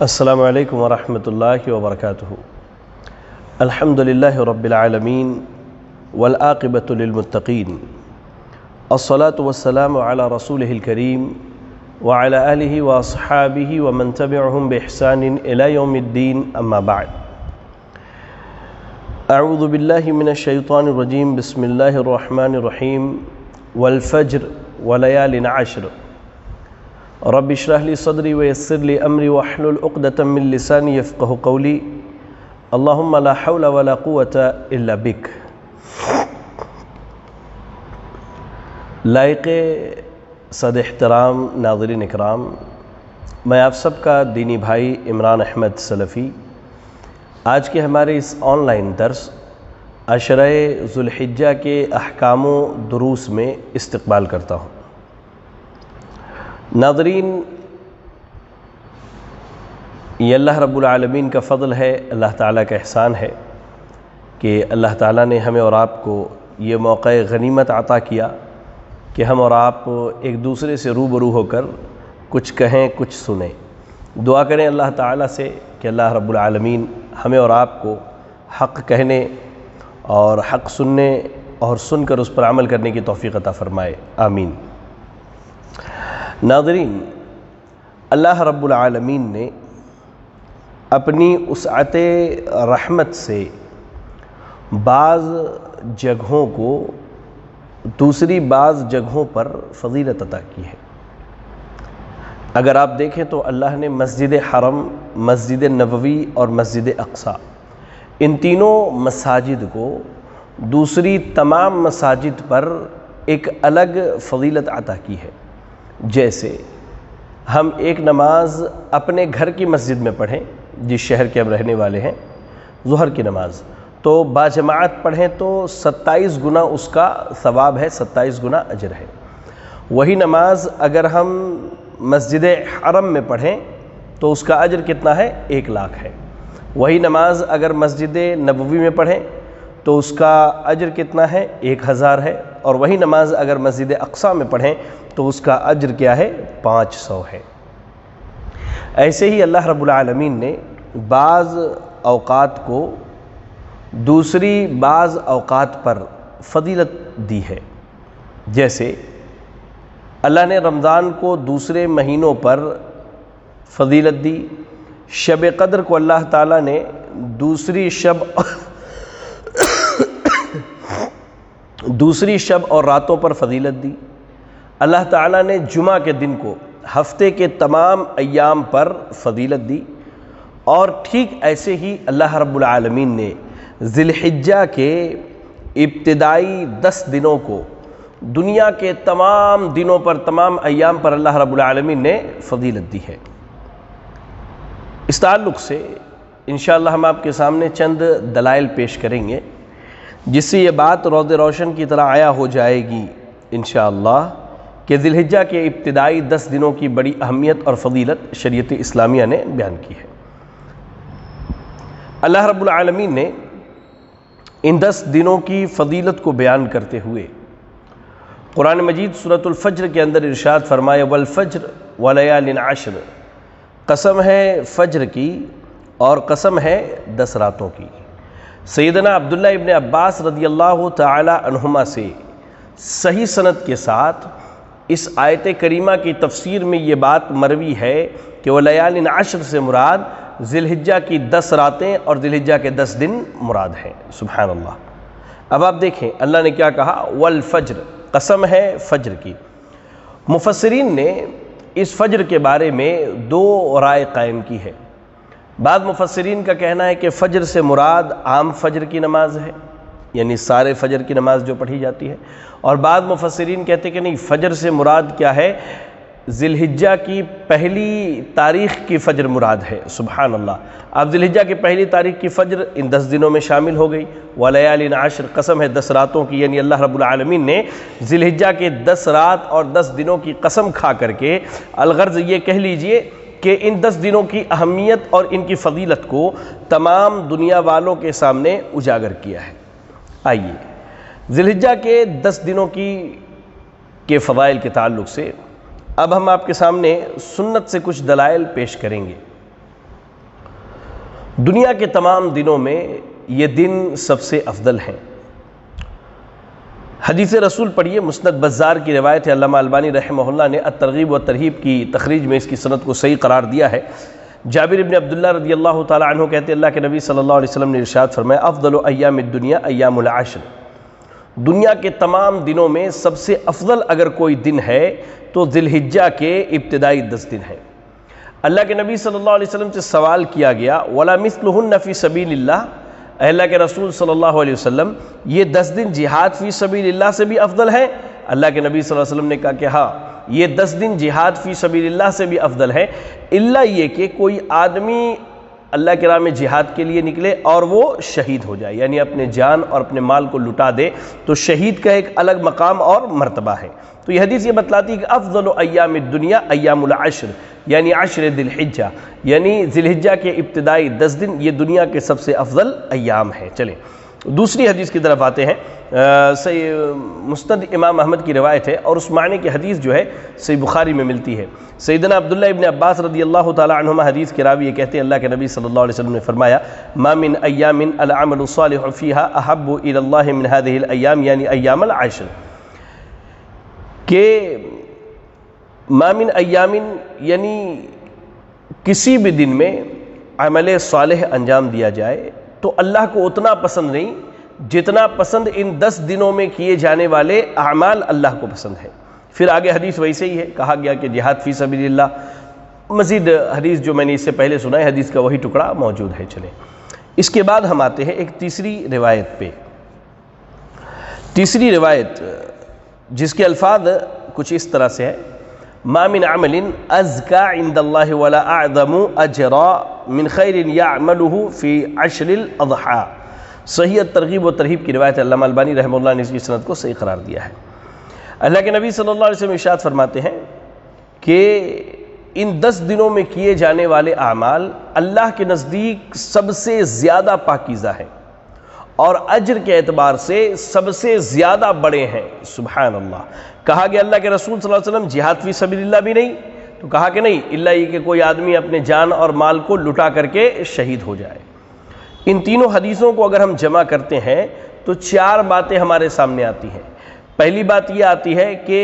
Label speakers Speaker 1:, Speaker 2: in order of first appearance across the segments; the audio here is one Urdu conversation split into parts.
Speaker 1: السلام علیکم ورحمۃ اللہ وبرکاتہ۔ الحمد للہ رب العالمین والعاقبۃ للمتقین، الصلاة والسلام علی رسولہ الکریم وعلی آلہ واصحابہ ومن تبعہم بإحسان الی یوم الدین، اما بعد۔ اعوذ باللہ من الشیطان الرجیم، بسم اللہ الرحمن الرحیم، والفجر ولیال عشر، رب اشرح لی صدری ویسر لی امری واحلل عقدۃ من لسانی یفقہوا قولی، اللہم لا حول ولا قوة الا بک۔ لائق صد احترام ناظرین اکرام، میں آپ سب کا دینی بھائی عمران احمد سلفی آج کے ہمارے اس آن لائن درس عشرہ ذو الحجہ کے احکام و دروس میں استقبال کرتا ہوں۔ ناظرین، یہ اللہ رب العالمین کا فضل ہے، اللہ تعالیٰ کا احسان ہے کہ اللہ تعالیٰ نے ہمیں اور آپ کو یہ موقع غنیمت عطا کیا کہ ہم اور آپ ایک دوسرے سے روبرو ہو کر کچھ کہیں کچھ سنیں۔ دعا کریں اللہ تعالیٰ سے کہ اللہ رب العالمین ہمیں اور آپ کو حق کہنے اور حق سننے اور سن کر اس پر عمل کرنے کی توفیق عطا فرمائے، آمین۔ ناظرین، اللہ رب العالمین نے اپنی وسعت رحمت سے بعض جگہوں کو دوسری بعض جگہوں پر فضیلت عطا کی ہے۔ اگر آپ دیکھیں تو اللہ نے مسجد حرم، مسجد نبوی اور مسجد اقصی، ان تینوں مساجد کو دوسری تمام مساجد پر ایک الگ فضیلت عطا کی ہے۔ جیسے ہم ایک نماز اپنے گھر کی مسجد میں پڑھیں، جس شہر کے ہم رہنے والے ہیں، ظہر کی نماز تو باجماعت پڑھیں تو 27 گنا اس کا ثواب ہے، 27 گنا اجر ہے۔ وہی نماز اگر ہم مسجد حرم میں پڑھیں تو اس کا اجر کتنا ہے؟ 1,00,000 ہے۔ وہی نماز اگر مسجد نبوی میں پڑھیں تو اس کا اجر کتنا ہے؟ 1,000 ہے۔ اور وہی نماز اگر مسجد اقصی میں پڑھیں تو اس کا اجر کیا ہے؟ 500 ہے۔ ایسے ہی اللہ رب العالمین نے بعض اوقات کو دوسری بعض اوقات پر فضیلت دی ہے۔ جیسے اللہ نے رمضان کو دوسرے مہینوں پر فضیلت دی، شب قدر کو اللہ تعالیٰ نے دوسری شب اور راتوں پر فضیلت دی۔ اللہ تعالیٰ نے جمعہ کے دن کو ہفتے کے تمام ایام پر فضیلت دی، اور ٹھیک ایسے ہی اللہ رب العالمین نے ذی الحجہ کے ابتدائی 10 دنوں کو دنیا کے تمام دنوں پر، تمام ایام پر اللہ رب العالمین نے فضیلت دی ہے۔ اس تعلق سے انشاءاللہ ہم آپ کے سامنے چند دلائل پیش کریں گے، جس سے یہ بات روز روشن کی طرح عیاں ہو جائے گی انشاءاللہ کہ ذی الحجہ کے ابتدائی 10 دنوں کی بڑی اہمیت اور فضیلت شریعت اسلامیہ نے بیان کی ہے۔ اللہ رب العالمین نے ان 10 دنوں کی فضیلت کو بیان کرتے ہوئے قرآن مجید سورۃ الفجر کے اندر ارشاد فرمایا، والفجر ولیال عشر، قسم ہے فجر کی اور قسم ہے 10 راتوں کی۔ سیدنا عبداللہ ابن عباس رضی اللہ تعالی عنہما سے صحیح سند کے ساتھ اس آیت کریمہ کی تفسیر میں یہ بات مروی ہے کہ ولیال عشر سے مراد ذی الحجہ کی 10 راتیں اور ذی الحجہ کے 10 دن مراد ہیں۔ سبحان اللہ۔ اب آپ دیکھیں اللہ نے کیا کہا، والفجر، قسم ہے فجر کی۔ مفسرین نے اس فجر کے بارے میں 2 رائے قائم کی ہے۔ بعض مفسرین کا کہنا ہے کہ فجر سے مراد عام فجر کی نماز ہے، یعنی سارے فجر کی نماز جو پڑھی جاتی ہے، اور بعض مفسرین کہتے ہیں کہ نہیں، فجر سے مراد کیا ہے؟ ذی الحجہ کی پہلی تاریخ کی فجر مراد ہے۔ سبحان اللہ۔ اب ذی الحجہ کی پہلی تاریخ کی فجر ان 10 دنوں میں شامل ہو گئی۔ ولیال عشر، قسم ہے 10 راتوں کی، یعنی اللہ رب العالمین نے ذی الحجہ کے 10 رات اور 10 دنوں کی قسم کھا کر کے الغرض یہ کہہ لیجئے کہ ان 10 دنوں کی اہمیت اور ان کی فضیلت کو تمام دنیا والوں کے سامنے اجاگر کیا ہے۔ آئیے ذی الحجہ کے 10 دنوں کے فضائل کے تعلق سے اب ہم آپ کے سامنے سنت سے کچھ دلائل پیش کریں گے۔ دنیا کے تمام دنوں میں یہ دن سب سے افضل ہیں۔ حدیث رسول پڑھیے، مسند بزار کی روایت ہے، علامہ البانی رحمہ اللہ نے الترغیب و ترہیب کی تخریج میں اس کی سند کو صحیح قرار دیا ہے۔ جابر بن عبداللہ رضی اللہ تعالی عنہ کہتے ہیں اللہ کے نبی صلی اللہ علیہ وسلم نے ارشاد فرمایا افضل ایام الدنیا ایام العشر، دنیا کے تمام دنوں میں سب سے افضل اگر کوئی دن ہے تو ذی الحجہ کے ابتدائی 10 دن ہیں۔ اللہ کے نبی صلی اللہ علیہ وسلم سے سوال کیا گیا وَلَا مِثْلُهُنَّ فِي سَبِيلِ اللَّهِ، اے اللہ کے رسول صلی اللہ علیہ وسلم یہ 10 دن جہاد فی سبیل اللہ سے بھی افضل ہے؟ اللہ کے نبی صلی اللہ علیہ وسلم نے کہا کہ ہاں یہ 10 دن جہاد فی سبیل اللہ سے بھی افضل ہے، الا یہ کہ کوئی آدمی اللہ کے راہ میں جہاد کے لیے نکلے اور وہ شہید ہو جائے، یعنی اپنے جان اور اپنے مال کو لٹا دے، تو شہید کا ایک الگ مقام اور مرتبہ ہے۔ تو یہ حدیث یہ بتلاتی ہے کہ افضل ایام الدنیا ایام العشر، یعنی عشر ذی الحجہ، یعنی ذی الحجہ کے ابتدائی 10 دن یہ دنیا کے سب سے افضل ایام ہیں۔ چلیں دوسری حدیث کی طرف آتے ہیں۔ مسند امام احمد کی روایت ہے اور اس معنی کی حدیث جو ہے صحیح بخاری میں ملتی ہے۔ سیدنا عبداللہ ابن عباس رضی اللہ تعالی عنہما حدیث کے راوی یہ کہتے ہیں اللہ کے نبی صلی اللہ علیہ وسلم نے فرمایا ما من ایام العمل الصالح فیہا احب الی اللہ من هذه الایام، یعنی ایام العشر، کہ ما من ایام یعنی کسی بھی دن میں عمل صالح انجام دیا جائے تو اللہ کو اتنا پسند نہیں جتنا پسند ان 10 دنوں میں کیے جانے والے اعمال اللہ کو پسند ہے۔ پھر آگے حدیث ویسے ہی ہے، کہا گیا کہ جہاد فی سبیل اللہ، مزید حدیث جو میں نے اس سے پہلے سنا ہے حدیث کا وہی ٹکڑا موجود ہے۔ چلیں اس کے بعد ہم آتے ہیں ایک تیسری روایت پہ۔ تیسری روایت جس کے الفاظ کچھ اس طرح سے ہے ما من عمل ازکا عند اللہ ولا اعظم اجرا من خیر یعملہ فی عشر الاضحیٰ، صحیح ترغیب و ترہیب کی روایت ہے، علامہ البانی رحمہ اللہ نے اس کی سند کو صحیح قرار دیا ہے۔ اللہ کے نبی صلی اللہ علیہ وسلم ارشاد فرماتے ہیں کہ ان 10 دنوں میں کیے جانے والے اعمال اللہ کے نزدیک سب سے زیادہ پاکیزہ ہیں اور اجر کے اعتبار سے سب سے زیادہ بڑے ہیں۔ سبحان اللہ۔ کہا کہ اللہ کے رسول صلی اللہ علیہ وسلم جہاد فی سبیل اللہ بھی نہیں، تو کہا کہ نہیں الا یہ کہ کوئی آدمی اپنے جان اور مال کو لٹا کر کے شہید ہو جائے۔ ان تینوں حدیثوں کو اگر ہم جمع کرتے ہیں تو 4 باتیں ہمارے سامنے آتی ہیں۔ پہلی بات یہ آتی ہے کہ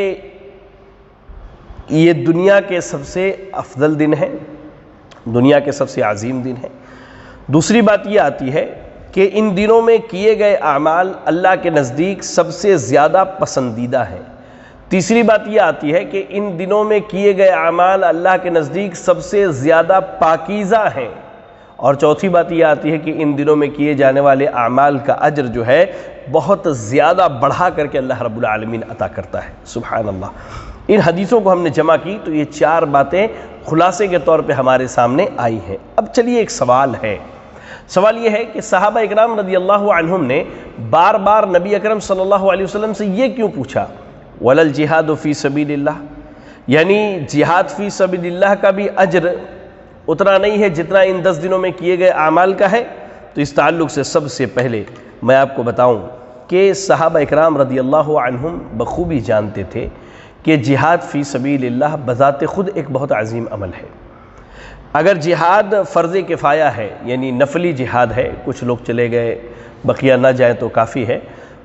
Speaker 1: یہ دنیا کے سب سے افضل دن ہے، دنیا کے سب سے عظیم دن ہے۔ دوسری بات یہ آتی ہے کہ ان دنوں میں کیے گئے اعمال اللہ کے نزدیک سب سے زیادہ پسندیدہ ہیں۔ تیسری بات یہ آتی ہے کہ ان دنوں میں کیے گئے اعمال اللہ کے نزدیک سب سے زیادہ پاکیزہ ہیں۔ اور چوتھی بات یہ آتی ہے کہ ان دنوں میں کیے جانے والے اعمال کا اجر جو ہے بہت زیادہ بڑھا کر کے اللہ رب العالمین عطا کرتا ہے۔ سبحان اللہ۔ ان حدیثوں کو ہم نے جمع کی تو یہ 4 باتیں خلاصے کے طور پہ ہمارے سامنے آئی ہیں۔ اب چلیے ایک سوال ہے، سوال یہ ہے کہ صحابہ اکرام رضی اللہ عنہم نے بار بار نبی اکرم صلی اللہ علیہ وسلم سے یہ کیوں پوچھا وَلَا الْجِهَادُ فِي سَبِيلِ اللَّهِ، یعنی جہاد فی سبیل اللہ کا بھی اجر اتنا نہیں ہے جتنا ان 10 دنوں میں کیے گئے اعمال کا ہے؟ تو اس تعلق سے سب سے پہلے میں آپ کو بتاؤں کہ صحابہ اکرام رضی اللہ عنہم بخوبی جانتے تھے کہ جہاد فی سبیل اللہ بذات خود ایک بہت عظیم عمل ہے۔ اگر جہاد فرض کفایہ ہے یعنی نفلی جہاد ہے، کچھ لوگ چلے گئے بقیہ نہ جائیں تو کافی ہے،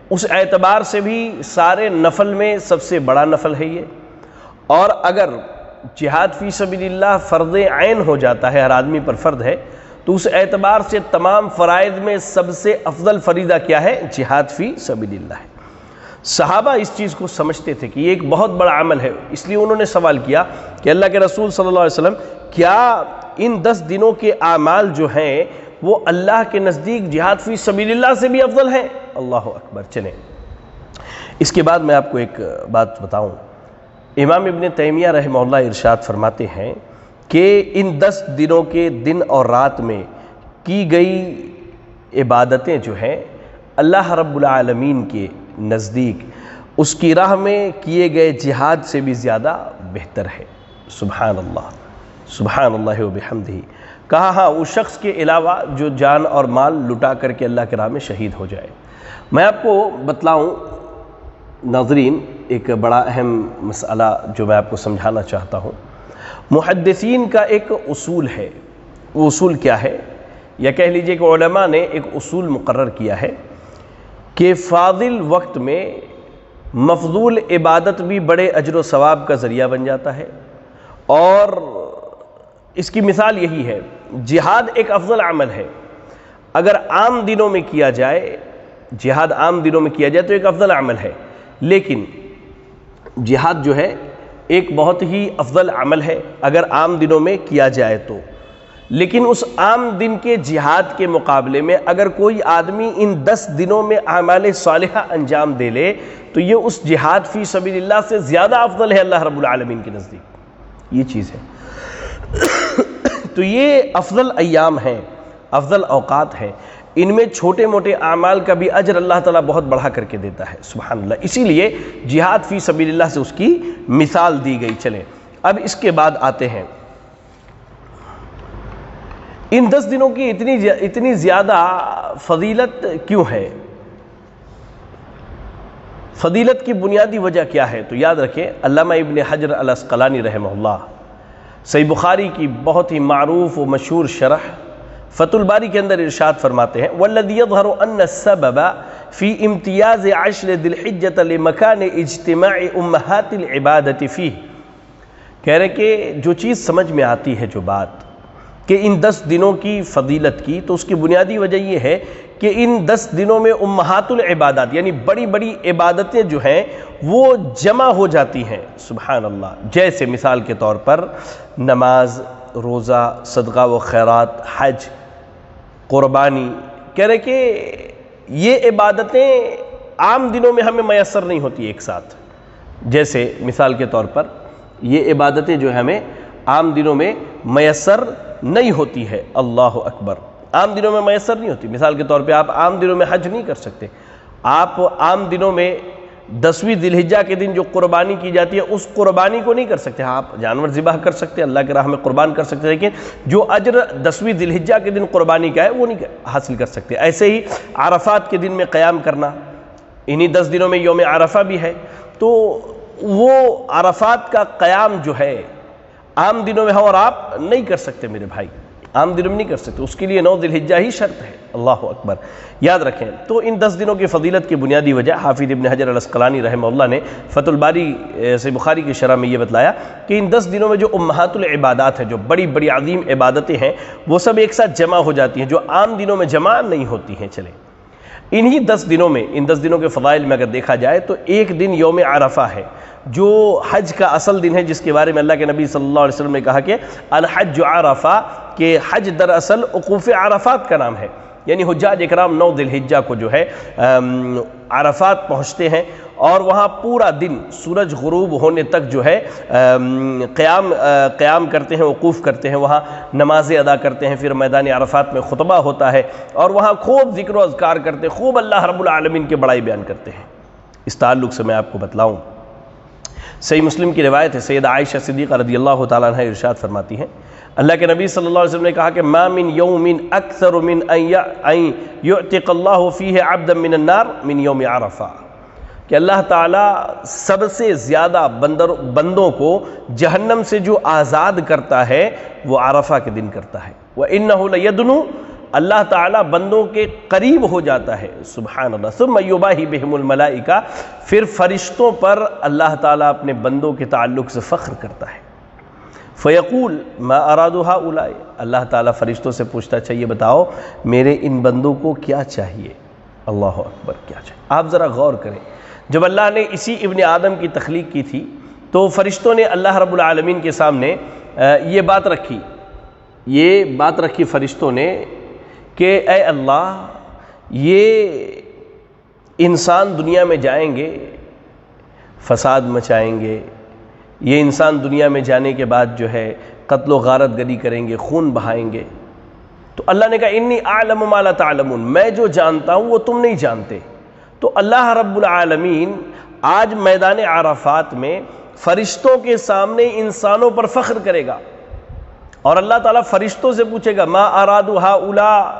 Speaker 1: اس اعتبار سے بھی سارے نفل میں سب سے بڑا نفل ہے یہ۔ اور اگر جہاد فی سبیل اللہ فرض عین ہو جاتا ہے، ہر آدمی پر فرض ہے، تو اس اعتبار سے تمام فرائض میں سب سے افضل فریضہ کیا ہے؟ جہاد فی سبیل اللہ ہے۔ صحابہ اس چیز کو سمجھتے تھے کہ یہ ایک بہت بڑا عمل ہے، اس لیے انہوں نے سوال کیا کہ اللہ کے رسول صلی اللہ علیہ وسلم کیا ان 10 دنوں کے اعمال جو ہیں وہ اللہ کے نزدیک جہاد فی سبیل اللہ سے بھی افضل ہیں؟ اللہ اکبر۔ چلیں اس کے بعد میں آپ کو ایک بات بتاؤں، امام ابن تیمیہ رحمہ اللہ ارشاد فرماتے ہیں کہ ان 10 دنوں کے دن اور رات میں کی گئی عبادتیں جو ہیں اللہ رب العالمین کے نزدیک اس کی راہ میں کیے گئے جہاد سے بھی زیادہ بہتر ہے۔ سبحان اللہ، سبحان اللہ و بحمدہ۔ کہا ہاں اس شخص کے علاوہ جو جان اور مال لٹا کر کے اللہ کے راہ میں شہید ہو جائے۔ میں آپ کو بتلاؤں ناظرین ایک بڑا اہم مسئلہ جو میں آپ کو سمجھانا چاہتا ہوں۔ محدثین کا ایک اصول ہے، وہ اصول کیا ہے؟ یا کہہ لیجئے کہ علماء نے ایک اصول مقرر کیا ہے کہ فاضل وقت میں مفضول عبادت بھی بڑے اجر و ثواب کا ذریعہ بن جاتا ہے، اور اس کی مثال یہی ہے، جہاد ایک افضل عمل ہے، اگر عام دنوں میں کیا جائے، جہاد عام دنوں میں کیا جائے تو ایک افضل عمل ہے، لیکن جہاد جو ہے ایک بہت ہی افضل عمل ہے اگر عام دنوں میں کیا جائے تو، لیکن اس عام دن کے جہاد کے مقابلے میں اگر کوئی آدمی ان 10 دنوں میں اعمال صالحہ انجام دے لے تو یہ اس جہاد فی سبیل اللہ سے زیادہ افضل ہے اللہ رب العالمین کے نزدیک۔ یہ چیز ہے۔ تو یہ افضل ایام ہیں، افضل اوقات ہیں، ان میں چھوٹے موٹے اعمال کا بھی اجر اللہ تعالیٰ بہت بڑھا کر کے دیتا ہے، سبحان اللہ۔ اسی لیے جہاد فی سبیل اللہ سے اس کی مثال دی گئی۔ چلیں اب اس کے بعد آتے ہیں، ان 10 دنوں کی اتنی زیادہ فضیلت کیوں ہے؟ فضیلت کی بنیادی وجہ کیا ہے؟ تو یاد رکھیں، علامہ ابن حجر العسقلانی رحمہ اللہ صحیح بخاری کی بہت ہی معروف و مشہور شرح فتح الباری کے اندر ارشاد فرماتے ہیں، وَالَّذِي يَظْهَرُ أَنَّ السَّبَبَ فِي امْتِيَازِ عَشْرِ ذِي الْحِجَّةِ لِمَكَانِ اجْتِمَاعِ أُمَّهَاتِ الْعِبَادَةِ فِيهِ، کہہ رہے کہ جو چیز سمجھ میں آتی ہے، جو بات کہ ان 10 دنوں کی فضیلت کی، تو اس کی بنیادی وجہ یہ ہے کہ ان 10 دنوں میں امہات العبادات یعنی بڑی بڑی عبادتیں جو ہیں وہ جمع ہو جاتی ہیں، سبحان اللہ۔ جیسے مثال کے طور پر نماز، روزہ، صدقہ و خیرات، حج، قربانی، کہہ رہے کہ یہ عبادتیں عام دنوں میں ہمیں میسر نہیں ہوتی ایک ساتھ۔ جیسے مثال کے طور پر یہ عبادتیں جو ہمیں عام دنوں میں میسر نہیں ہوتی ہے، اللہ اکبر، عام دنوں میں میسر نہیں ہوتی۔ مثال کے طور پہ آپ عام دنوں میں حج نہیں کر سکتے، آپ عام دنوں میں 10ویں ذی الحجہ کے دن جو قربانی کی جاتی ہے اس قربانی کو نہیں کر سکتے۔ آپ جانور ذبح کر سکتے، اللہ کی راہ میں قربان کر سکتے، لیکن جو اجر 10ویں ذی الحجہ کے دن قربانی کا ہے وہ نہیں حاصل کر سکتے۔ ایسے ہی عرفات کے دن میں قیام کرنا، انہی 10 دنوں میں یوم عرفہ بھی ہے، تو وہ عرفات کا قیام جو ہے عام دنوں میں ہو اور آپ نہیں کر سکتے میرے بھائی، عام دنوں میں نہیں کر سکتے، اس کے لیے 9 ذی الحجہ ہی شرط ہے، اللہ اکبر۔ یاد رکھیں، تو ان 10 دنوں کی فضیلت کی بنیادی وجہ حافظ ابن حجر العسقلانی رحمہ اللہ نے فتح الباری سے بخاری کی شرح میں یہ بتلایا کہ ان 10 دنوں میں جو امہات العبادات ہیں، جو بڑی بڑی عظیم عبادتیں ہیں، وہ سب ایک ساتھ جمع ہو جاتی ہیں، جو عام دنوں میں جمع نہیں ہوتی ہیں۔ چلیں انہی 10 دنوں میں، ان 10 دنوں کے فضائل میں اگر دیکھا جائے تو ایک دن یوم عرفہ ہے، جو حج کا اصل دن ہے، جس کے بارے میں اللہ کے نبی صلی اللہ علیہ وسلم نے کہا کہ الحج عرفہ، کہ حج دراصل وقوف عرفات کا نام ہے، یعنی حجاج اکرام 9 ذی الحجہ کو جو ہے عرفات پہنچتے ہیں اور وہاں پورا دن سورج غروب ہونے تک جو ہے قیام کرتے ہیں، وقوف کرتے ہیں، وہاں نمازیں ادا کرتے ہیں، پھر میدان عرفات میں خطبہ ہوتا ہے اور وہاں خوب ذکر و اذکار کرتے ہیں، خوب اللہ رب العالمین کے بڑائی بیان کرتے ہیں۔ اس تعلق سے میں آپ کو بتلاؤں، صحیح مسلم کی روایت ہے، سیدہ عائشہ صدیقہ رضی اللہ تعالیٰ عنہ ارشاد فرماتی ہیں، اللہ کے نبی صلی اللہ علیہ وسلم نے کہا کہ ما من یوم اکثر من ان یعتق اللہ فیہ عبدا من النار من یوم عرفہ، کہ اللہ تعالیٰ سب سے زیادہ بندوں کو جہنم سے جو آزاد کرتا ہے وہ عرفہ کے دن کرتا ہے، وَإِنَّهُ لَيَدْنُو، اللہ تعالیٰ بندوں کے قریب ہو جاتا ہے، سبحان اللہ، ثم یباہی بہم الملائکہ، پھر فرشتوں پر اللہ تعالیٰ اپنے بندوں کے تعلق سے فخر کرتا ہے، فیقول ما ارادوا ہؤلاء، اللہ تعالیٰ فرشتوں سے پوچھتا، اچھا یہ بتاؤ میرے ان بندوں کو کیا چاہیے، اللہ اکبر، کیا چاہیے۔ آپ ذرا غور کریں، جب اللہ نے اسی ابن آدم کی تخلیق کی تھی تو فرشتوں نے اللہ رب العالمین کے سامنے یہ بات رکھی فرشتوں نے کہ اے اللہ، یہ انسان دنیا میں جائیں گے، فساد مچائیں گے، یہ انسان دنیا میں جانے کے بعد جو ہے قتل و غارت گری کریں گے، خون بہائیں گے، تو اللہ نے کہا انی اعلم ما لا تعلمون، میں جو جانتا ہوں وہ تم نہیں جانتے۔ تو اللہ رب العالمین آج میدان عرفات میں فرشتوں کے سامنے انسانوں پر فخر کرے گا اور اللہ تعالیٰ فرشتوں سے پوچھے گا ما ارادوا ہؤلاء،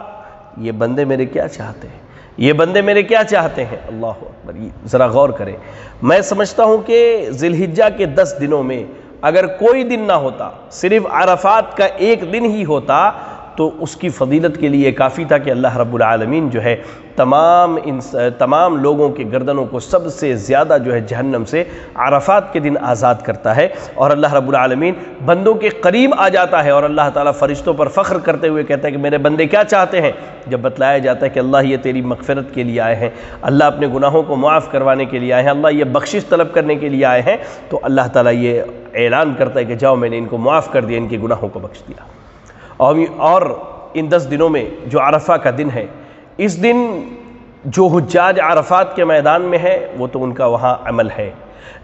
Speaker 1: یہ بندے میرے کیا چاہتے ہیں، یہ بندے میرے کیا چاہتے ہیں، اللہ اکبر۔ ذرا غور کریں، میں سمجھتا ہوں کہ ذی الحجہ کے 10 دنوں میں اگر کوئی دن نہ ہوتا، صرف عرفات کا ایک دن ہی ہوتا، تو اس کی فضیلت کے لیے کافی تھا کہ اللہ رب العالمین جو ہے تمام لوگوں کے گردنوں کو سب سے زیادہ جو ہے جہنم سے عرفات کے دن آزاد کرتا ہے، اور اللہ رب العالمین بندوں کے قریب آ جاتا ہے، اور اللہ تعالیٰ فرشتوں پر فخر کرتے ہوئے کہتا ہے کہ میرے بندے کیا چاہتے ہیں؟ جب بتلایا جاتا ہے کہ اللہ یہ تیری مغفرت کے لیے آئے ہیں، اللہ اپنے گناہوں کو معاف کروانے کے لیے آئے ہیں، اللہ یہ بخشش طلب کرنے کے لیے آئے ہیں، تو اللہ تعالیٰ یہ اعلان کرتا ہے کہ جاؤ میں نے ان کو معاف کر دیا، ان کے گناہوں کو بخش دیا۔ اور ان 10 دنوں میں جو عرفہ کا دن ہے، اس دن جو حجاج عرفات کے میدان میں ہے وہ تو ان کا وہاں عمل ہے،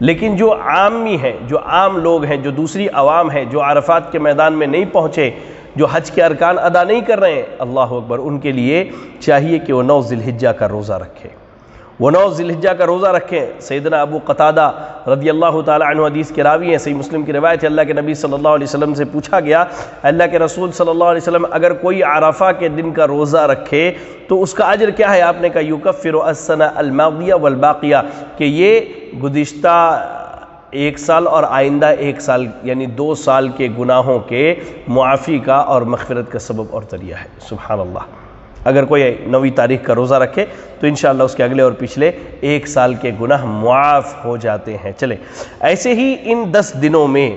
Speaker 1: لیکن جو عامی ہیں، جو عام لوگ ہیں، جو دوسری عوام ہیں، جو عرفات کے میدان میں نہیں پہنچے، جو حج کے ارکان ادا نہیں کر رہے ہیں، اللہ اکبر، ان کے لیے چاہیے کہ وہ 9 ذی الحجہ کا روزہ رکھیں، وہ 9 ذی الحجہ کا روزہ رکھیں۔ سیدنا ابو قتادہ رضی اللہ تعالیٰ عنہ حدیث کے راوی ہیں، صحیح مسلم کی روایت ہے، اللہ کے نبی صلی اللہ علیہ وسلم سے پوچھا گیا، اللہ کے رسول صلی اللہ علیہ وسلم اگر کوئی عرفہ کے دن کا روزہ رکھے تو اس کا اجر کیا ہے؟ آپ نے کہا یکفر السنہ الماضیہ والباقیہ، کہ یہ گزشتہ 1 سال اور آئندہ 1 سال یعنی 2 سال کے گناہوں کے معافی کا اور مغفرت کا سبب اور ذریعہ ہے۔ سبحان اللہ، اگر کوئی 9 تاریخ کا روزہ رکھے تو انشاءاللہ اس کے اگلے اور پچھلے 1 سال کے گناہ معاف ہو جاتے ہیں۔ چلیں، ایسے ہی ان 10 دنوں میں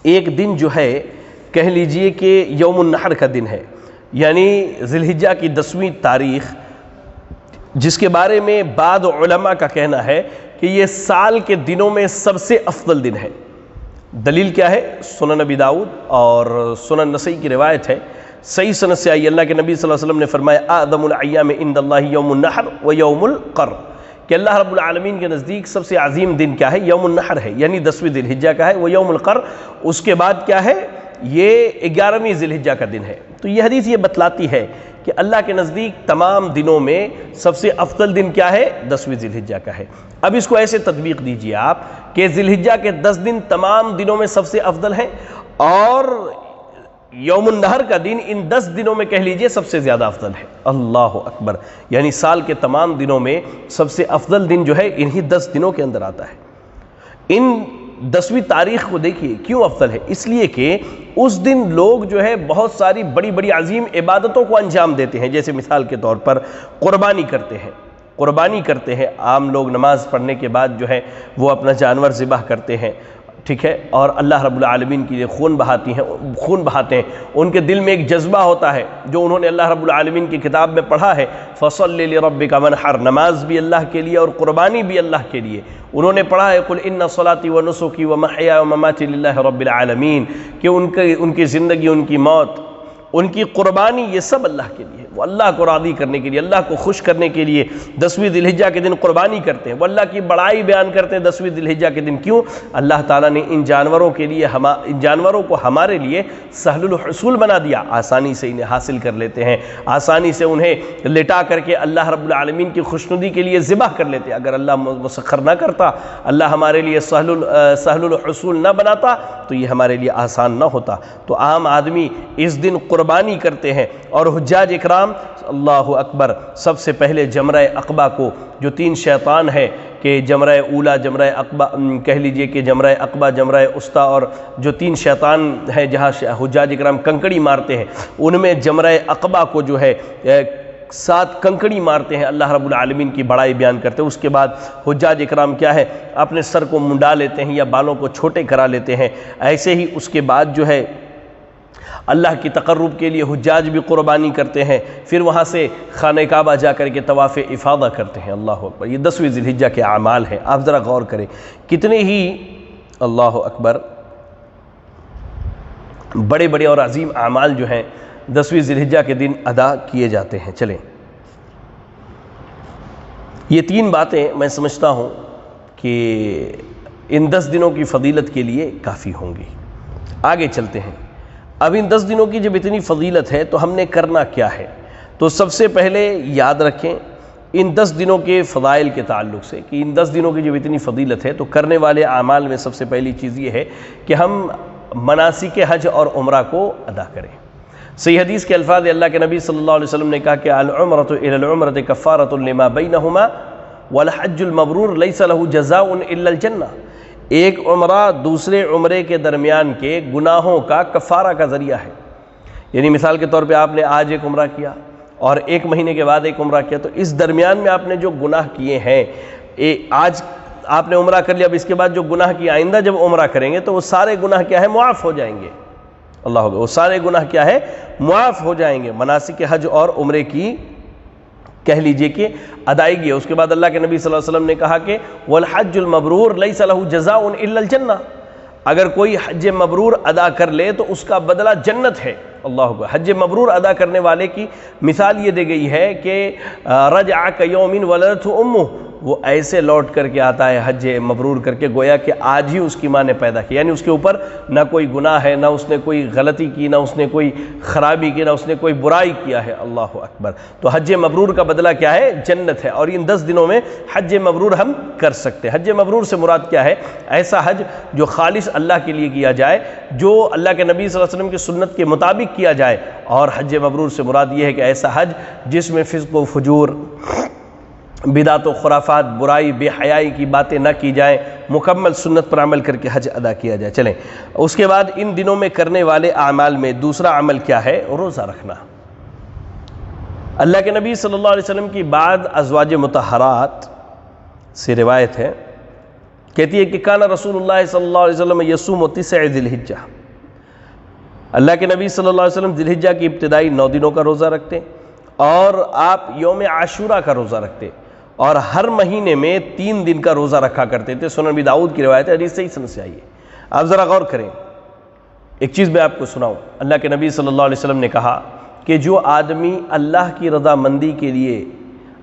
Speaker 1: ایک دن جو ہے کہہ لیجئے کہ یوم النحر کا دن ہے، یعنی ذی الحجہ کی 10ویں تاریخ، جس کے بارے میں بعض علماء کا کہنا ہے کہ یہ سال کے دنوں میں سب سے افضل دن ہے۔ دلیل کیا ہے؟ سنن ابی داؤد اور سنن نسائی کی روایت ہے، صحیح سند سے آئی، اللہ کے نبی صلی اللہ علیہ وسلم نے فرمایا اعظم الایام عند اللہ یوم النحر و یوم القر، کہ اللہ رب العالمین کے نزدیک سب سے عظیم دن کیا ہے؟ یوم النحر ہے، یعنی 10ویں ذی الحجہ کا ہے، وہ یوم القر، اس کے بعد کیا ہے؟ یہ 11ویں ذی الحجہ کا دن ہے۔ تو یہ حدیث یہ بتلاتی ہے کہ اللہ کے نزدیک تمام دنوں میں سب سے افضل دن کیا ہے؟ 10ویں ذی الحجہ کا ہے۔ اب اس کو ایسے تطبیق دیجئے آپ کہ ذی الحجہ کے 10 دن تمام دنوں میں سب سے افضل ہیں، اور یوم النحر کا دن ان 10 دنوں میں کہہ لیجئے سب سے زیادہ افضل ہے۔ اللہ اکبر، یعنی سال کے تمام دنوں میں سب سے افضل دن جو ہے انہی 10 دنوں کے اندر آتا ہے۔ ان 10ویں تاریخ کو دیکھیے کیوں افضل ہے؟ اس لیے کہ اس دن لوگ جو ہے بہت ساری بڑی بڑی عظیم عبادتوں کو انجام دیتے ہیں، جیسے مثال کے طور پر قربانی کرتے ہیں، عام لوگ نماز پڑھنے کے بعد جو ہے وہ اپنا جانور ذبح کرتے ہیں، ٹھیک ہے، اور اللہ رب العالمین کے لیے خون بہاتے ہیں، ان کے دل میں ایک جذبہ ہوتا ہے جو انہوں نے اللہ رب العالمین کی کتاب میں پڑھا ہے، فَصَلِّ لِرَبِّكَ وَانْحَرْ، نماز بھی اللہ کے لیے اور قربانی بھی اللہ کے لیے، انہوں نے پڑھا ہے قُلْ إِنَّ صَلَاتِي وَنُسُكِي وَمَحْيَايَ وَمَمَاتِي لِلَّهِ رَبِّ الْعَالَمِينَ، کہ ان کی زندگی، ان کی موت، ان کی قربانی، یہ سب اللہ کے لیے، وہ اللہ کو راضی کرنے کے لیے، اللہ کو خوش کرنے کے لیے 10ویں ذی الحجہ کے دن قربانی کرتے ہیں، وہ اللہ کی بڑائی بیان کرتے ہیں 10ویں ذی الحجہ کے دن۔ کیوں؟ اللہ تعالیٰ نے ان جانوروں کو ہمارے لیے سہل الحصول بنا دیا، آسانی سے انہیں حاصل کر لیتے ہیں، آسانی سے انہیں لٹا کر کے اللہ رب العالمین کی خوشنودی کے لیے ذبح کر لیتے ہیں۔ اگر اللہ مسخر نہ کرتا، اللہ ہمارے لیے سہل الحصول نہ بناتا تو یہ ہمارے لیے آسان نہ ہوتا۔ تو عام آدمی اس دن قربانی کرتے ہیں، اور حجاج اکرام اللہ اکبر سب سے پہلے جمرہ عقبہ کو، جو 3 شیطان ہے کہ جمرہ اولا، جمرہ عقبہ، کہہ لیجئے کہ جمرہ عقبہ، جمرہ وسطیٰ، اور جو 3 شیطان ہیں جہاں حجاج اکرام کنکڑی مارتے ہیں، ان میں جمرہ عقبہ کو جو ہے 7 کنکڑی مارتے ہیں، اللہ رب العالمین کی بڑائی بیان کرتے ہیں۔ اس کے بعد حجاج اکرام کیا ہے؟ اپنے سر کو منڈا لیتے ہیں یا بالوں کو چھوٹے کرا لیتے ہیں۔ ایسے ہی اس کے بعد جو ہے اللہ کی تقرب کے لیے حجاج بھی قربانی کرتے ہیں، پھر وہاں سے خانہ کعبہ جا کر کے طواف افاضہ کرتے ہیں۔ اللہ اکبر، یہ 10ویں ذی الحجہ کے اعمال ہیں، آپ ذرا غور کریں کتنے ہی اللہ اکبر بڑے بڑے اور عظیم اعمال جو ہیں 10ویں ذی الحجہ کے دن ادا کیے جاتے ہیں۔ چلیں، یہ 3 باتیں میں سمجھتا ہوں کہ ان 10 دنوں کی فضیلت کے لیے کافی ہوں گی۔ آگے چلتے ہیں۔ اب ان 10 دنوں کی جب اتنی فضیلت ہے تو ہم نے کرنا کیا ہے؟ تو سب سے پہلے یاد رکھیں ان 10 دنوں کے فضائل کے تعلق سے کہ ان 10 دنوں کی جب اتنی فضیلت ہے تو کرنے والے اعمال میں سب سے پہلی چیز یہ ہے کہ ہم مناسک حج اور عمرہ کو ادا کریں۔ صحیح حدیث کے الفاظ اللہ کے نبی صلی اللہ علیہ وسلم نے کہا کہ العمرۃ الی العمرۃ کفارۃ لما بینہما والحج المبرور لیس له جزاء الا الجنہ، ایک عمرہ دوسرے عمرے کے درمیان کے گناہوں کا کفارہ کا ذریعہ ہے۔ یعنی مثال کے طور پہ آپ نے آج ایک عمرہ کیا اور ایک مہینے کے بعد ایک عمرہ کیا، تو اس درمیان میں آپ نے جو گناہ کیے ہیں، آج آپ نے عمرہ کر لیا، اب اس کے بعد جو گناہ کیا آئندہ جب عمرہ کریں گے تو وہ سارے گناہ کیا ہے؟ معاف ہو جائیں گے۔ اللہ اکبر، وہ سارے گناہ کیا ہے؟ معاف ہو جائیں گے۔ مناسک حج اور عمرے کی کہہ لیجئے کہ ادائیگی ہے۔ اس کے بعد اللہ کے نبی صلی اللہ علیہ وسلم نے کہا کہ والحج المبرور لیس له جزاء الا الجنہ، اگر کوئی حج مبرور ادا کر لے تو اس کا بدلہ جنت ہے۔ اللہ اکبر، حج مبرور ادا کرنے والے کی مثال یہ دی گئی ہے کہ رجع کیوم ولدته امہ، وہ ایسے لوٹ کر کے آتا ہے حج مبرور کر کے گویا کہ آج ہی اس کی ماں نے پیدا کیا، یعنی اس کے اوپر نہ کوئی گناہ ہے، نہ اس نے کوئی غلطی کی، نہ اس نے کوئی خرابی کی، نہ اس نے کوئی برائی کیا ہے۔ اللہ اکبر، تو حج مبرور کا بدلہ کیا ہے؟ جنت ہے۔ اور ان 10 دنوں میں حج مبرور ہم کر سکتے ہیں۔ حج مبرور سے مراد کیا ہے؟ ایسا حج جو خالص اللہ کے لیے کیا جائے، جو اللہ کے نبی صلی اللہ علیہ وسلم کی سنت کے مطابق کیا جائے۔ اور حج مبرور سے مراد یہ ہے کہ ایسا حج جس میں فسق و فجور، بدعت و خرافات، برائی، بے حیائی کی باتیں نہ کی جائیں، مکمل سنت پر عمل کر کے حج ادا کیا جائے۔ چلیں، اس کے بعد ان دنوں میں کرنے والے اعمال میں دوسرا عمل کیا ہے؟ روزہ رکھنا۔ اللہ کے نبی صلی اللہ علیہ وسلم کی بعض ازواج مطہرات سے روایت ہے، کہتی ہے کہ کان رسول اللہ صلی اللہ علیہ وسلم یصوم 9 ذی الحجہ، اللہ کے نبی صلی اللہ علیہ وسلم ذی الحجہ کی ابتدائی 9 دنوں کا روزہ رکھتے اور آپ یوم عاشورہ کا روزہ رکھتے، اور ہر مہینے میں 3 دن کا روزہ رکھا کرتے تھے۔ سنن ابی داؤد کی روایت ہے، حدیث صحیح سند سے آئی ہے۔ آپ ذرا غور کریں، ایک چیز میں آپ کو سناؤں۔ اللہ کے نبی صلی اللہ علیہ وسلم نے کہا کہ جو آدمی اللہ کی رضا مندی کے لیے،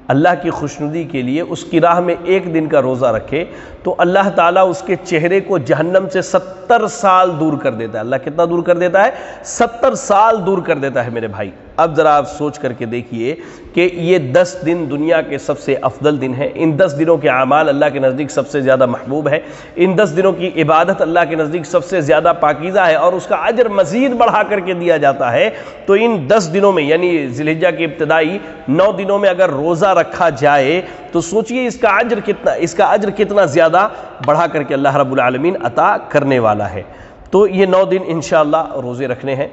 Speaker 1: اللہ کی خوشنودی کے لیے اس کی راہ میں 1 دن کا روزہ رکھے تو اللہ تعالیٰ اس کے چہرے کو جہنم سے 70 سال دور کر دیتا ہے۔ اللہ کتنا دور کر دیتا ہے؟ 70 سال دور کر دیتا ہے میرے بھائی۔ اب ذرا آپ سوچ کر کے دیکھیے کہ یہ 10 دن دنیا کے سب سے افضل دن ہیں۔ ان 10 دنوں کے اعمال اللہ کے نزدیک سب سے زیادہ محبوب ہے، ان 10 دنوں کی عبادت اللہ کے نزدیک سب سے زیادہ پاکیزہ ہے اور اس کا اجر مزید بڑھا کر کے دیا جاتا ہے۔ تو ان 10 دنوں میں یعنی ذی الحجہ کے ابتدائی 9 دنوں میں اگر روزہ رکھا جائے تو سوچئے اس کا اجر کتنا زیادہ بڑھا کر کے اللہ رب العالمین عطا کرنے والا ہے۔ تو یہ 9 دن انشاءاللہ روزے رکھنے ہیں،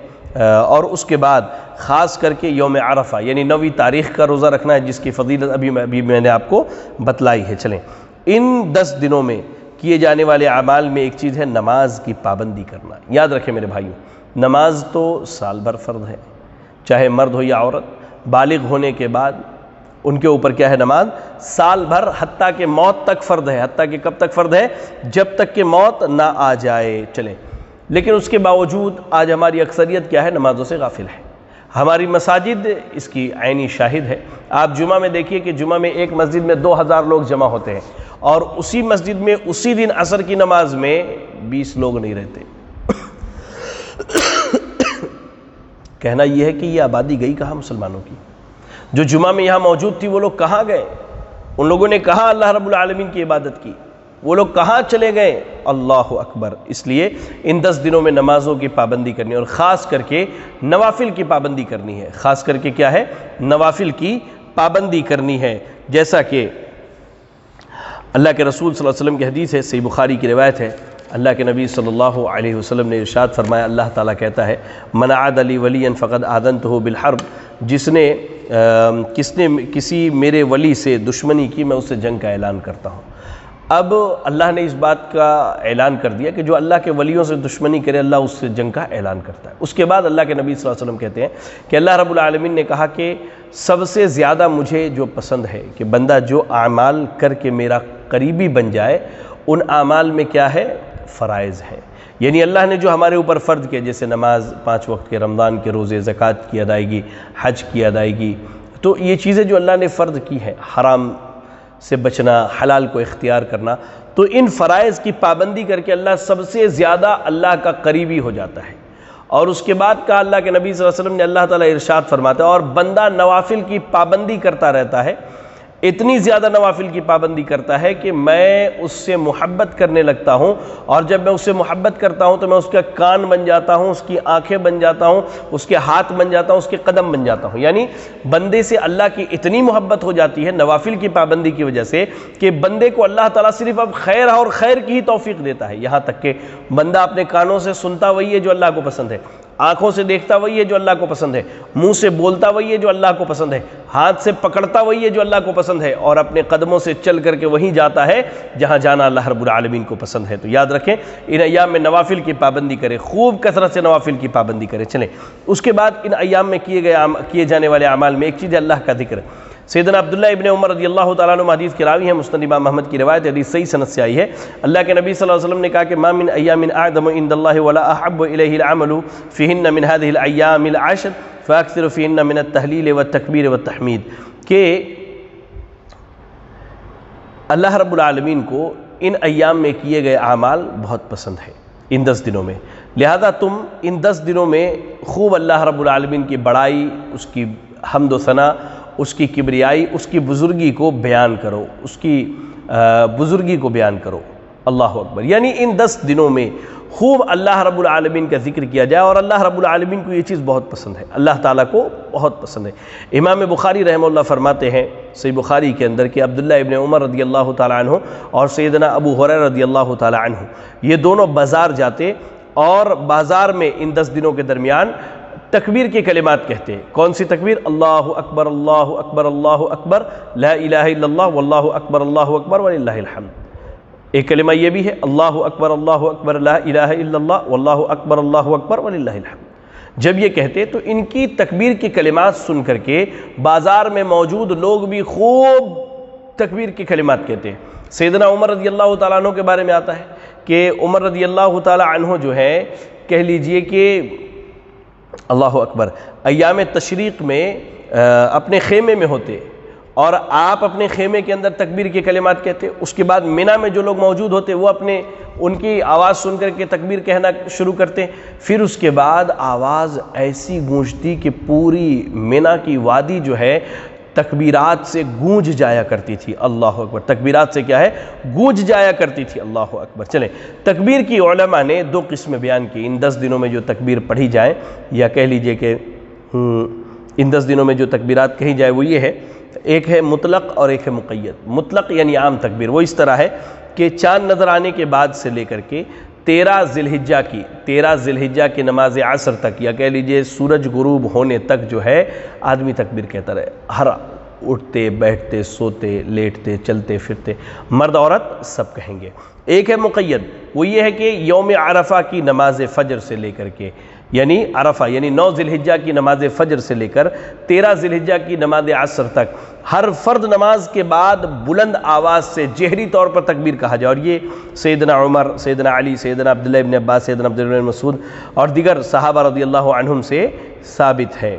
Speaker 1: اور اس کے بعد خاص کر کے یوم عرفہ یعنی 9ویں تاریخ کا روزہ رکھنا ہے، جس کی فضیلت ابھی میں نے آپ کو بتلائی ہے۔ چلیں، ان 10 دنوں میں کیے جانے والے اعمال میں ایک چیز ہے نماز کی پابندی کرنا۔ یاد رکھیں میرے بھائیوں، نماز تو سال بھر فرض ہے، چاہے مرد ہو یا عورت، بالغ ہونے کے بعد ان کے اوپر کیا ہے؟ نماز سال بھر، حتیٰ کہ موت تک فرض ہے۔ حتیٰ کہ کب تک فرض ہے؟ جب تک کہ موت نہ آ جائے۔ چلیں، لیکن اس کے باوجود آج ہماری اکثریت کیا ہے؟ نمازوں سے غافل ہے۔ ہماری مساجد اس کی عینی شاہد ہے۔ آپ جمعہ میں دیکھیے کہ جمعہ میں ایک مسجد میں 2000 لوگ جمع ہوتے ہیں، اور اسی مسجد میں اسی دن عصر کی نماز میں 20 لوگ نہیں رہتے۔ کہنا یہ ہے کہ یہ آبادی گئی کہاں مسلمانوں کی؟ جو جمعہ میں یہاں موجود تھی وہ لوگ کہاں گئے؟ ان لوگوں نے کہاں اللہ رب العالمین کی عبادت کی؟ وہ لوگ کہاں چلے گئے؟ اللہ اکبر۔ اس لیے ان 10 دنوں میں نمازوں کی پابندی کرنی ہے، اور خاص کر کے نوافل کی پابندی کرنی ہے۔ خاص کر کے کیا ہے؟ نوافل کی پابندی کرنی ہے، جیسا کہ اللہ کے رسول صلی اللہ علیہ وسلم کی حدیث ہے، صحیح بخاری کی روایت ہے۔ اللہ کے نبی صلی اللہ علیہ وسلم نے ارشاد فرمایا، اللہ تعالیٰ کہتا ہے من عاد لی ولیا فقد آذنتہ بالحرب، کس نے کسی میرے ولی سے دشمنی کی، میں اس سے جنگ کا اعلان کرتا ہوں۔ اب اللہ نے اس بات کا اعلان کر دیا کہ جو اللہ کے ولیوں سے دشمنی کرے اللہ اس سے جنگ کا اعلان کرتا ہے۔ اس کے بعد اللہ کے نبی صلی اللہ علیہ وسلم کہتے ہیں کہ اللہ رب العالمین نے کہا کہ سب سے زیادہ مجھے جو پسند ہے کہ بندہ جو اعمال کر کے میرا قریبی بن جائے، ان اعمال میں کیا ہے؟ فرائض ہے۔ یعنی اللہ نے جو ہمارے اوپر فرض کیا، جیسے نماز 5 وقت کے، رمضان کے روزے، زکوٰۃ کی ادائیگی، حج کی ادائیگی، تو یہ چیزیں جو اللہ نے فرض کی ہیں، حرام سے بچنا، حلال کو اختیار کرنا، تو ان فرائض کی پابندی کر کے اللہ سب سے زیادہ اللہ کا قریبی ہو جاتا ہے۔ اور اس کے بعد کہا اللہ کے نبی صلی اللہ علیہ وسلم نے، اللہ تعالیٰ ارشاد فرماتا ہے اور بندہ نوافل کی پابندی کرتا رہتا ہے، اتنی زیادہ نوافل کی پابندی کرتا ہے کہ میں اس سے محبت کرنے لگتا ہوں، اور جب میں اس سے محبت کرتا ہوں تو میں اس کا کان بن جاتا ہوں، اس کی آنکھیں بن جاتا ہوں، اس کے ہاتھ بن جاتا ہوں، اس کے قدم بن جاتا ہوں۔ یعنی بندے سے اللہ کی اتنی محبت ہو جاتی ہے نوافل کی پابندی کی وجہ سے کہ بندے کو اللہ تعالیٰ صرف اب خیر اور خیر کی ہی توفیق دیتا ہے، یہاں تک کہ بندہ اپنے کانوں سے سنتا وہی ہے جو اللہ کو پسند ہے، آنکھوں سے دیکھتا وہی ہے جو اللہ کو پسند ہے، منہ سے بولتا وہی ہے جو اللہ کو پسند ہے، ہاتھ سے پکڑتا وہی ہے جو اللہ کو پسند ہے، اور اپنے قدموں سے چل کر کے وہیں جاتا ہے جہاں جانا اللہ رب العالمین کو پسند ہے۔ تو یاد رکھیں ان ایام میں نوافل کی پابندی کریں، خوب کثرت سے نوافل کی پابندی کریں۔ چلیں اس کے بعد ان ایام میں کیے جانے والے اعمال میں ایک چیز ہے اللہ کا ذکر۔ سیدنا عبداللہ ابن عمر رضی اللہ تعالیٰ عنہ حدیث کے راوی ہیں، مسند امام احمد کی روایت، حدیث صحیح سند سے آئی ہے۔ اللہ کے نبی صلی اللہ علیہ وسلم نے کہا کہ ما من ایام اعظم عند اللہ ولا احب الیہ العمل فیہن من هذه الایام العشر فاکثر فیہن من التہلیل والتکبیر والتحمید، کہ اللہ رب العالمین کو ان ایام میں کیے گئے اعمال بہت پسند ہے، ان 10 دنوں میں، لہذا تم ان 10 دنوں میں خوب اللہ رب العالمین کی بڑائی، اس کی حمد و ثنا، اس کی کبریائی، اس کی بزرگی کو بیان کرو، اس کی بزرگی کو بیان کرو۔ اللہ اکبر، یعنی ان 10 دنوں میں خوب اللہ رب العالمین کا ذکر کیا جائے، اور اللہ رب العالمین کو یہ چیز بہت پسند ہے، اللہ تعالیٰ کو بہت پسند ہے۔ امام بخاری رحمہ اللہ فرماتے ہیں صحیح بخاری کے اندر کہ عبداللہ ابن عمر رضی اللہ تعالیٰ عنہ اور سیدنا ابو ہریرہ رضی اللہ تعالیٰ عنہ یہ دونوں بازار جاتے، اور بازار میں ان 10 دنوں کے درمیان تکبیر کے کلمات کہتے ہیں۔ کون سی تکبیر؟ اللہ اکبر اللہ اکبر اللہ اکبر لا الہ الا اللہ واللہ اکبر وللہ الحمد۔ ایک کلمہ یہ بھی ہے اللہ اکبر لا الہ الا اللہ واللہ اکبر وللہ الحمد۔ جب یہ کہتے تو ان کی تکبیر کے کلمات سن کر کے بازار میں موجود لوگ بھی خوب تکبیر کے کلمات کہتے ہیں۔ سیدنا عمر رضی اللہ تعالیٰ عنہ کے بارے میں آتا ہے کہ عمر رضی اللہ تعالیٰ عنہ جو ہے کہہ لیجئے کہ اللہ اکبر ایام تشریق میں اپنے خیمے میں ہوتے، اور آپ اپنے خیمے کے اندر تکبیر کے کلمات کہتے، اس کے بعد مینا میں جو لوگ موجود ہوتے وہ ان کی آواز سن کر کے تکبیر کہنا شروع کرتے، پھر اس کے بعد آواز ایسی گونجتی کہ پوری مینا کی وادی جو ہے تکبیرات سے گونج جایا کرتی تھی۔ اللہ اکبر، تکبیرات سے کیا ہے؟ گونج جایا کرتی تھی۔ اللہ اکبر۔ چلیں تکبیر کی علماء نے 2 قسمیں بیان کی، ان 10 دنوں میں جو تکبیر پڑھی جائے، یا کہہ لیجئے کہ ان 10 دنوں میں جو تکبیرات کہی جائے وہ یہ ہے، ایک ہے مطلق اور ایک ہے مقید۔ مطلق یعنی عام تکبیر، وہ اس طرح ہے کہ چاند نظر آنے کے بعد سے لے کر کے 13 ذی الحجہ کی نماز عصر تک، یا کہہ لیجئے سورج غروب ہونے تک جو ہے آدمی تکبیر کہتا رہے، ہر اٹھتے بیٹھتے سوتے لیٹتے چلتے پھرتے، مرد عورت سب کہیں گے۔ ایک ہے مقید، وہ یہ ہے کہ یوم عرفہ کی نماز فجر سے لے کر کے، یعنی عرفہ یعنی 9 ذی الحجہ کی نماز فجر سے لے کر 13 ذی الحجہ کی نماز عصر تک ہر فرد نماز کے بعد بلند آواز سے جہری طور پر تکبیر کہا جائے، اور یہ سیدنا عمر، سیدنا علی، سیدنا عبداللہ ابن عباس، سیدنا عبداللہ ابن مسعود اور دیگر صحابہ رضی اللہ عنہم سے ثابت ہے،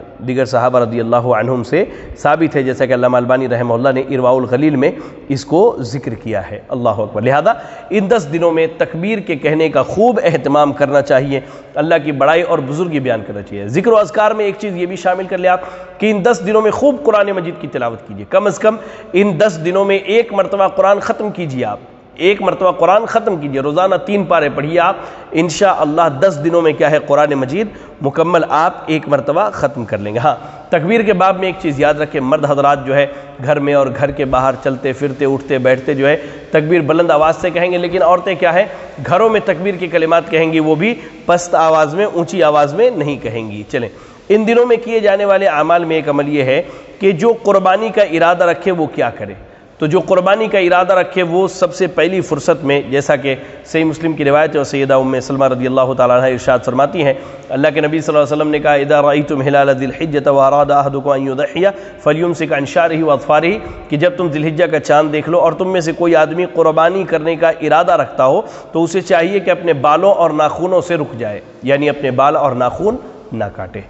Speaker 1: جیسا کہ علامہ البانی رحمہ اللہ نے ارواء الغلیل میں اس کو ذکر کیا ہے۔ اللہ اکبر۔ لہذا ان 10 دنوں میں تکبیر کے کہنے کا خوب اہتمام کرنا چاہیے، اللہ کی بڑائی اور بزرگی بیان کرنا چاہیے۔ ذکر و اذکار میں ایک چیز یہ بھی شامل کر لیں آپ کہ ان 10 دنوں میں خوب قرآن مجید کی تلاوت کیجیے، کم از کم ان 10 دنوں میں 1 مرتبہ قرآن ختم کیجیے، آپ 1 مرتبہ قرآن ختم کیجیے، روزانہ 3 پارے پڑھیے آپ، انشاءاللہ 10 دنوں میں کیا ہے قرآن مجید مکمل آپ 1 مرتبہ ختم کر لیں گے۔ ہاں تکبیر کے باب میں ایک چیز یاد رکھیں، مرد حضرات جو ہے گھر میں اور گھر کے باہر چلتے پھرتے اٹھتے بیٹھتے جو ہے تکبیر بلند آواز سے کہیں گے، لیکن عورتیں کیا ہے گھروں میں تکبیر کے کلمات کہیں گی، وہ بھی پست آواز میں، اونچی آواز میں نہیں کہیں گی۔ چلیں ان دنوں میں کیے جانے والے اعمال میں ایک عمل یہ ہے کہ جو قربانی کا ارادہ رکھے وہ کیا کرے۔ تو جو قربانی کا ارادہ رکھے وہ سب سے پہلی فرصت میں، جیسا کہ صحیح مسلم کی روایت ہے اور سیدہ ام سلمہ رضی اللہ تعالیٰ عنہ ارشاد فرماتی ہیں، اللہ کے نبی صلی اللہ علیہ وسلم نے کہا اذا رأیتم ہلال ذی الحجۃ واراد احدکم ان یضحی فلیمسک عن شعرہ واظفارہ، کہ جب تم ذی الحجہ کا چاند دیکھ لو اور تم میں سے کوئی آدمی قربانی کرنے کا ارادہ رکھتا ہو تو اسے چاہیے کہ اپنے بالوں اور ناخنوں سے رک جائے، یعنی اپنے بال اور ناخن نہ کاٹے۔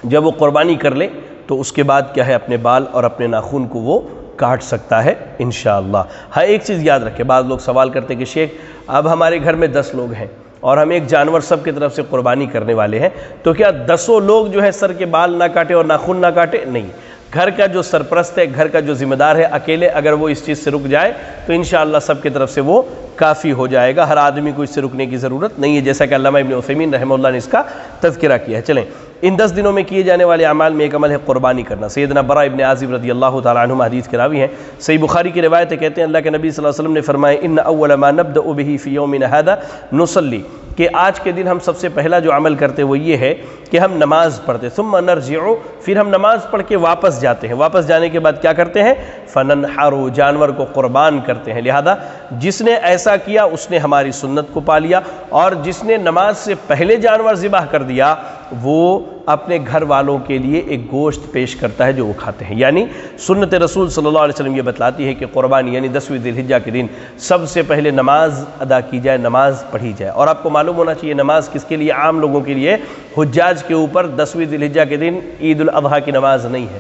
Speaker 1: جب وہ قربانی کر لے تو اس کے بعد کیا ہے اپنے بال اور اپنے ناخن کو وہ کاٹ سکتا ہے انشاءاللہ۔ ہاں ایک چیز یاد رکھے، بعض لوگ سوال کرتے ہیں کہ شیخ اب ہمارے گھر میں 10 لوگ ہیں اور ہم ایک جانور سب کی طرف سے قربانی کرنے والے ہیں، تو کیا 10 لوگ جو ہے سر کے بال نہ کاٹے اور ناخن نہ کاٹے؟ نہیں، گھر کا جو سرپرست ہے، گھر کا جو ذمہ دار ہے، اکیلے اگر وہ اس چیز سے رک جائے تو انشاءاللہ سب کی طرف سے وہ کافی ہو جائے گا، ہر آدمی کو اس سے رکنے کی ضرورت نہیں ہے، جیسا کہ علامہ ابن عثیمین رحمہ اللہ نے اس کا تذکرہ کیا ہے۔ چلیں، ان 10 دنوں میں کیے جانے والے اعمال میں ایک عمل ہے قربانی کرنا۔ سیدنا براء ابن عازب رضی اللہ تعالیٰ عنہ حدیث کے راوی ہیں، صحیح بخاری کی روایت ہے، کہتے ہیں اللہ کے نبی صلی اللہ علیہ وسلم نے فرمایا ان اول ما نبدأ به فی یومنا ھذا نصلی، کہ آج کے دن ہم سب سے پہلا جو عمل کرتے وہ یہ ہے کہ ہم نماز پڑھتے، ثم نرجع، پھر ہم نماز پڑھ کے واپس جاتے ہیں، واپس جانے کے بعد کیا کرتے ہیں؟ فننحر، جانور کو قربان کرتے ہیں۔ لہذا جس نے ایسا کیا اس نے ہماری سنت کو پا لیا، اور جس نے نماز سے پہلے جانور ذبح کر دیا وہ اپنے گھر والوں کے لیے ایک گوشت پیش کرتا ہے جو وہ کھاتے ہیں۔ یعنی سنت رسول صلی اللہ علیہ وسلم یہ بتلاتی ہے کہ قربانی یعنی 10ویں ذی الحجہ کے دن سب سے پہلے نماز ادا کی جائے، نماز پڑھی جائے۔ اور آپ کو معلوم ہونا چاہیے نماز کس کے لیے؟ عام لوگوں کے لیے۔ حجاج کے اوپر 10ویں ذی الحجہ کے دن عید الاضحیٰ کی نماز نہیں ہے،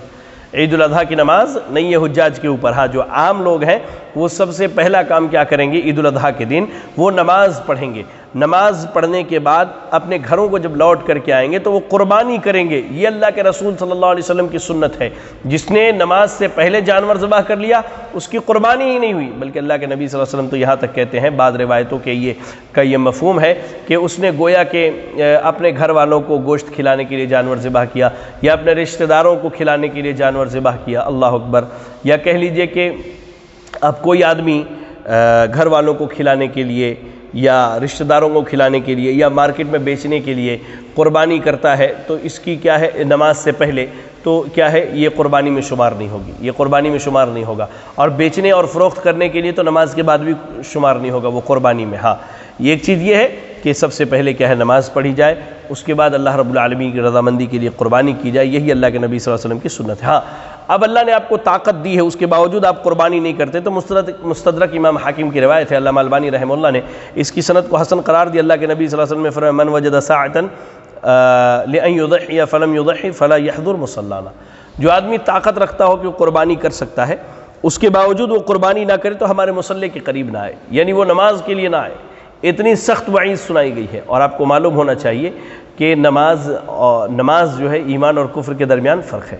Speaker 1: عید الاضحیٰ کی نماز نہیں ہے حجاج کے اوپر۔ ہاں، جو عام لوگ ہیں وہ سب سے پہلا کام کیا کریں گے؟ عید الاضحیٰ کے دن وہ نماز پڑھیں گے، نماز پڑھنے کے بعد اپنے گھروں کو جب لوٹ کر کے آئیں گے تو وہ قربانی کریں گے۔ یہ اللہ کے رسول صلی اللہ علیہ وسلم کی سنت ہے، جس نے نماز سے پہلے جانور ذبح کر لیا اس کی قربانی ہی نہیں ہوئی، بلکہ اللہ کے نبی صلی اللہ علیہ وسلم تو یہاں تک کہتے ہیں، بعض روایتوں کے یہ مفہوم ہے کہ اس نے گویا کہ اپنے گھر والوں کو گوشت کھلانے کے لیے جانور ذبح کیا، یا اپنے رشتہ داروں کو کھلانے کے لیے جانور ذبح کیا، اللہ اکبر۔ یا کہہ لیجئے کہ اب کوئی آدمی گھر والوں کو کھلانے کے لیے یا رشتہ داروں کو کھلانے کے لیے یا مارکیٹ میں بیچنے کے لیے قربانی کرتا ہے تو اس کی کیا ہے؟ نماز سے پہلے تو کیا ہے؟ یہ قربانی میں شمار نہیں ہوگی، یہ قربانی میں شمار نہیں ہوگا، اور بیچنے اور فروخت کرنے کے لیے تو نماز کے بعد بھی شمار نہیں ہوگا وہ قربانی میں۔ ہاں، یہ ایک چیز یہ ہے کہ سب سے پہلے کیا ہے؟ نماز پڑھی جائے، اس کے بعد اللہ رب العالمین کی رضامندی کے لیے قربانی کی جائے، یہی اللہ کے نبی صلی اللہ علیہ وسلم کی سنت ہے۔ ہاں، اب اللہ نے آپ کو طاقت دی ہے، اس کے باوجود آپ قربانی نہیں کرتے تو مستدرک امام حاکم کی روایت ہے، علامہ البانی رحمہ اللہ نے اس کی سند کو حسن قرار دی۔ اللہ کے نبی صلی اللہ علیہ وسلم نے فرمایا من وجد ساعة لأن يضحي فلم يضحي فلا يحضر مصلانا، جو آدمی طاقت رکھتا ہو کہ وہ قربانی کر سکتا ہے، اس کے باوجود وہ قربانی نہ کرے تو ہمارے مصلی کے قریب نہ آئے، یعنی وہ نماز کے لیے نہ آئے۔ اتنی سخت وعید سنائی گئی ہے، اور آپ کو معلوم ہونا چاہیے کہ نماز جو ہے ایمان اور کفر کے درمیان فرق ہے،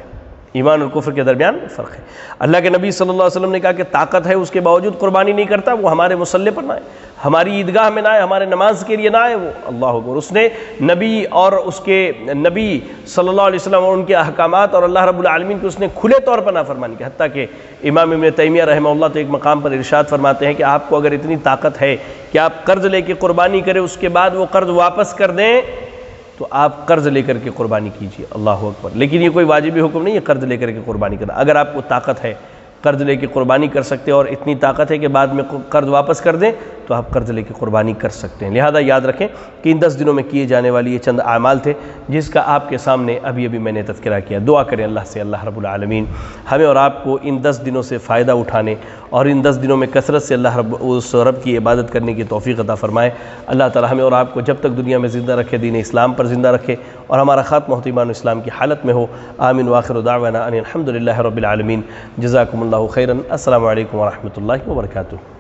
Speaker 1: ایمان اور کفر کے درمیان فرق ہے۔ اللہ کے نبی صلی اللہ علیہ وسلم نے کہا کہ طاقت ہے اس کے باوجود قربانی نہیں کرتا، وہ ہمارے مصلی پر نہ آئے، ہماری عیدگاہ میں نہ آئے، ہمارے نماز کے لیے نہ آئے وہ، اللہ اکبر۔ اس نے نبی اور اس کے نبی صلی اللہ علیہ وسلم اور ان کے احکامات اور اللہ رب العالمین کی اس نے کھلے طور پر نافرمانی کی، حتیٰ کہ امام ابن تیمیہ رحمہ اللہ تو ایک مقام پر ارشاد فرماتے ہیں کہ آپ کو اگر اتنی طاقت ہے کہ آپ قرض لے کے قربانی کریں، اس کے بعد وہ قرض واپس کر دیں تو آپ قرض لے کر کے قربانی کیجیے، اللہ اکبر۔ لیکن یہ کوئی واجبی حکم نہیں ہے قرض لے کر کے قربانی کرنا، اگر آپ کو طاقت ہے قرض لے کے قربانی کر سکتے ہیں اور اتنی طاقت ہے کہ بعد میں قرض واپس کر دیں تو آپ قرض لے کے قربانی کر سکتے ہیں۔ لہذا یاد رکھیں کہ ان 10 دنوں میں کیے جانے والی یہ چند اعمال تھے جس کا آپ کے سامنے ابھی میں نے تذکرہ کیا۔ دعا کریں اللہ سے، اللہ رب العالمین ہمیں اور آپ کو ان 10 دنوں سے فائدہ اٹھانے اور ان 10 دنوں میں کثرت سے اس رب کی عبادت کرنے کی توفیق عطا فرمائے۔ اللہ تعالی ہمیں اور آپ کو جب تک دنیا میں زندہ رکھے دین اسلام پر زندہ رکھے اور ہمارا خاتمہ ایمان و اسلام کی حالت میں ہو۔ آمین وآخر دعوانا ان الحمد للہ رب العالمین۔ جزاکم اللہ خیرا۔ السلام علیکم ورحمۃ اللہ وبرکاتہ۔